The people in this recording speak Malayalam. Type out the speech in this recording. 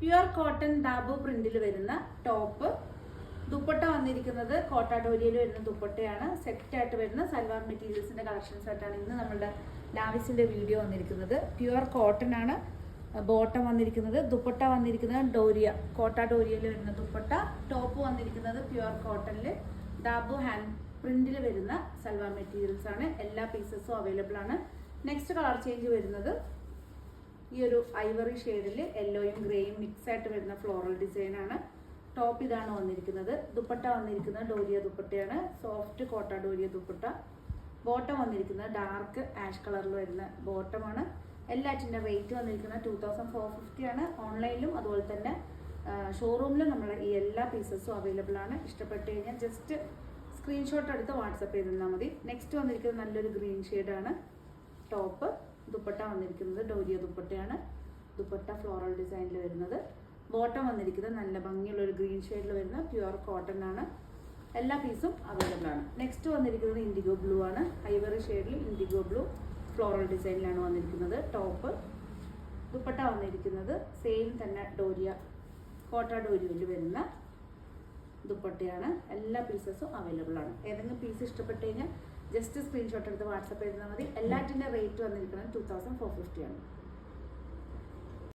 പ്യുർ കോട്ടൺ ഡാബു പ്രിന്റിൽ വരുന്ന ടോപ്പ്. ദുപ്പട്ട വന്നിരിക്കുന്നത് കോട്ടാഡോരിയയിൽ വരുന്ന ദുപ്പട്ടയാണ്. സെറ്റായിട്ട് വരുന്ന സൽവാർ മെറ്റീരിയൽസിന്റെ കളക്ഷൻസ് ആയിട്ടാണ് ഇന്ന് നമ്മളുടെ ലാവിസിന്റെ വീഡിയോ വന്നിരിക്കുന്നത്. പ്യുർ കോട്ടൺ ആണ് ബോട്ടം വന്നിരിക്കുന്നത്. ദുപ്പട്ട വന്നിരിക്കുന്നത് ഡോരിയ, കോട്ടാഡോരിയയിൽ വരുന്ന ദുപ്പട്ട. ടോപ്പ് വന്നിരിക്കുന്നത് പ്യുർ കോട്ടണിൽ ഡാബു ഹാൻഡ് പ്രിന്റിൽ വരുന്ന സൽവാർ മെറ്റീരിയൽസ് ആണ്. എല്ലാ പീസസും അവൈലബിൾ ആണ്. നെക്സ്റ്റ് കളർ ചേഞ്ച് വരുന്നത് ഈ ഒരു ഐവറി ഷെയ്ഡിൽ യെല്ലോയും ഗ്രേയും മിക്സ് ആയിട്ട് വരുന്ന ഫ്ലോറൽ ഡിസൈൻ ആണ്. ടോപ്പ് ഇതാണ് വന്നിരിക്കുന്നത്. ദുപ്പട്ട വന്നിരിക്കുന്നത് ഡോരിയ ദുപ്പട്ടയാണ്, സോഫ്റ്റ് കോട്ട ഡോരിയ ദുപ്പട്ട. ബോട്ടം വന്നിരിക്കുന്നത് ഡാർക്ക് ആഷ് കളറിൽ വരുന്ന ബോട്ടമാണ്. എല്ലാറ്റിൻ്റെ റേറ്റ് വന്നിരിക്കുന്നത് 2450 ആണ്. ഓൺലൈനിലും അതുപോലെ തന്നെ ഷോറൂമിലും നമ്മൾ ഈ എല്ലാ പീസസും അവൈലബിൾ ആണ്. ഇഷ്ടപ്പെട്ട് കഴിഞ്ഞാൽ ജസ്റ്റ് സ്ക്രീൻഷോട്ട് എടുത്ത് വാട്സപ്പ് ചെയ്ത് തന്നാൽ മതി. നെക്സ്റ്റ് വന്നിരിക്കുന്നത് നല്ലൊരു ഗ്രീൻ ഷെയ്ഡാണ് ടോപ്പ്. ദുപ്പട്ട വന്നിരിക്കുന്നത് ഡോരിയ ദുപ്പട്ടയാണ്. ദുപ്പട്ട ഫ്ലോറൽ ഡിസൈനിൽ വരുന്നത്. ബോട്ടം വന്നിരിക്കുന്നത് നല്ല ഭംഗിയുള്ള ഒരു ഗ്രീൻ ഷെയ്ഡിൽ വരുന്ന പ്യുർ കോട്ടൺ ആണ്. എല്ലാ പീസും അവൈലബിൾ ആണ്. നെക്സ്റ്റ് വന്നിരിക്കുന്നത് ഇൻഡിഗോ ബ്ലൂ ആണ്. ഐവറി ഷെയ്ഡിൽ ഇൻഡിഗോ ബ്ലൂ ഫ്ലോറൽ ഡിസൈനിലാണ് വന്നിരിക്കുന്നത് ടോപ്പ്. ദുപ്പട്ട വന്നിരിക്കുന്നത് സെയിം തന്നെ ഡോരിയ കോട്ട ഡോരിയയിൽ വരുന്ന ദുപ്പട്ടയാണ്. എല്ലാ പീസസും അവൈലബിൾ ആണ്. ഏതെങ്കിലും പീസ് ഇഷ്ടപ്പെട്ട് കഴിഞ്ഞാൽ ജസ്റ്റ് സ്ക്രീൻഷോട്ട് എടുത്ത് വാട്സപ്പ് ചെയ്താൽ മതി. എല്ലാറ്റിൻ്റെ റേറ്റ് വന്നിരിക്കുന്നത് 2450 ആണ്.